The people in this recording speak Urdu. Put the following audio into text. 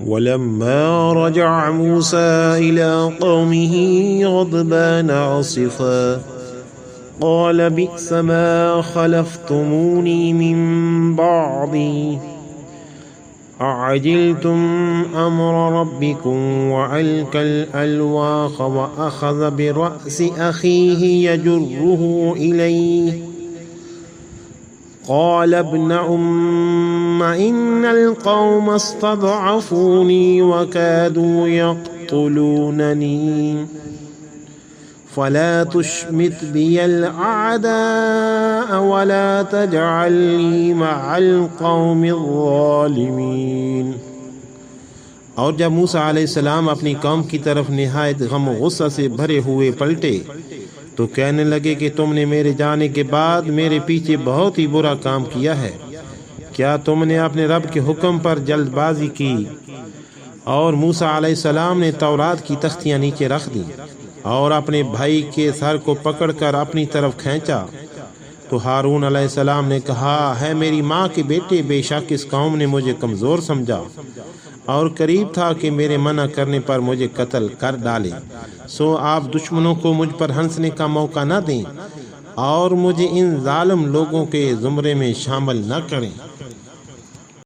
ولما رجع موسى إلى قومه غضبان عصفا قال بئس ما خلفتموني من بعدي أعجلتم أمر ربكم وألقى الألواح وأخذ برأس أخيه يجره إليه قال ابن أم إن القوم استضعفوني وكادوا يقتلونني فلا تشمت بي الأعداء ولا تجعلني مع القوم الظالمين۔ اور جب موسیٰ علیہ السلام اپنی قوم کی طرف نہایت غم و غصہ سے بھرے ہوئے پلٹے تو کہنے لگے کہ تم نے میرے جانے کے بعد میرے پیچھے بہت ہی برا کام کیا ہے۔ کیا تم نے اپنے رب کے حکم پر جلد بازی کی اور موسیٰ علیہ السلام نے تورات کی تختیاں نیچے رکھ دیں اور اپنے بھائی کے سر کو پکڑ کر اپنی طرف کھینچا؟ تو ہارون علیہ السلام نے کہا، ہے میری ماں کے بیٹے، بے شک اس قوم نے مجھے کمزور سمجھا اور قریب تھا کہ میرے منع کرنے پر مجھے قتل کر ڈالے، سو آپ دشمنوں کو مجھ پر ہنسنے کا موقع نہ دیں اور مجھے ان ظالم لوگوں کے زمرے میں شامل نہ کریں۔